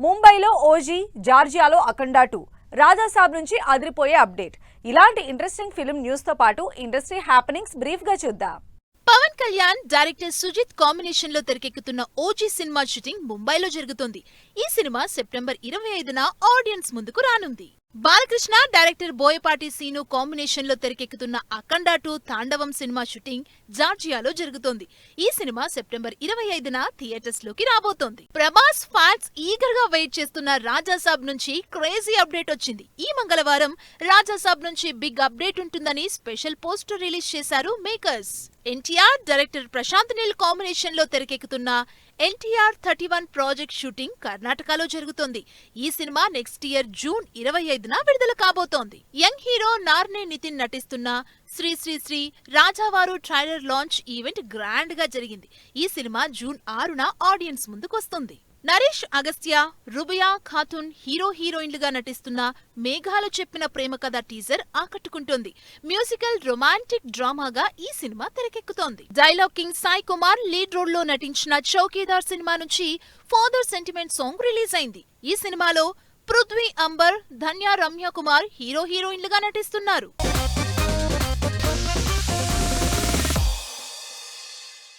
ముంబైలో ఓజీ, జార్జియాలో అఖండ 2, రాజాసాబ్ నుంచి అదిరిపోయే అప్డేట్. ఇలాంటి ఇంట్రెస్టింగ్ ఫిల్మ్ న్యూస్ తో పాటు ఇండస్ట్రీ హ్యాపెనింగ్స్ బ్రీఫ్ గా చూద్దాం. పవన్ కళ్యాణ్ డైరెక్టర్ సుజిత్ కాంబినేషన్ లో తెరకెక్కుతున్న ఓజీ సినిమా షూటింగ్ ముంబైలో జరుగుతోంది. ఈ సినిమా సెప్టెంబర్ 25న ఆడియన్స్ ముందుకు రానుంది. బాలకృష్ణ డైరెక్టర్ బోయపాటి సీను కాంబినేషన్ లో తెరకెక్కుతున్న అఖండ 2 తాండవం సినిమా షూటింగ్ జార్జియాలో జరుగుతోంది. ఈ సినిమా సెప్టెంబర్ 25న థియేటర్స్ లోకి రాబోతోంది. ప్రభాస్ ఫ్యాన్స్ ఈగర్ గా వెయిట్ చేస్తున్న రాజాసాబ్ నుంచి క్రేజీ అప్డేట్ వచ్చింది. ఈ మంగళవారం రాజాసాబ్ నుంచి బిగ్ అప్డేట్ ఉంటుందని స్పెషల్ పోస్టర్ రిలీజ్ చేశారు makers. NTR director Prashanth Neel combination లో తెరకెక్కుతున్న ఎన్టీఆర్ 31 ప్రాజెక్ట్ షూటింగ్ కర్ణాటకలో జరుగుతోంది. ఈ సినిమా నెక్స్ట్ ఇయర్ జూన్ 25న విడుదల కాబోతోంది. యంగ్ హీరో నార్నే నితిన్ నటిస్తున్న శ్రీ శ్రీ శ్రీ రాజావారు ట్రైలర్ లాంచ్ ఈవెంట్ గ్రాండ్ గా జరిగింది. ఈ సినిమా జూన్ 6న ఆడియన్స్ ముందుకొస్తుంది. నరేష్ అగస్త్య, రుబియా ఖాతున్ హీరోయిన్లుగా నటిస్తున్న మేఘాలు చెప్పిన ప్రేమ కథ టీజర్ ఆకట్టుకుంటోంది. మ్యూజికల్ రొమాంటిక్ డ్రామాగా ఈ సినిమా తెరకెక్కుతోంది. Dialogue king Sai Kumar lead role లో నటించిన చౌకీదార్ సినిమా నుంచి ఫాదర్ సెంటిమెంట్ సాంగ్ రిలీజ్ అయింది. ఈ సినిమాలో పృథ్వీ అంబర్, ధన్య రమ్య కుమార్ హీరోయిన్లుగా నటిస్తున్నారు.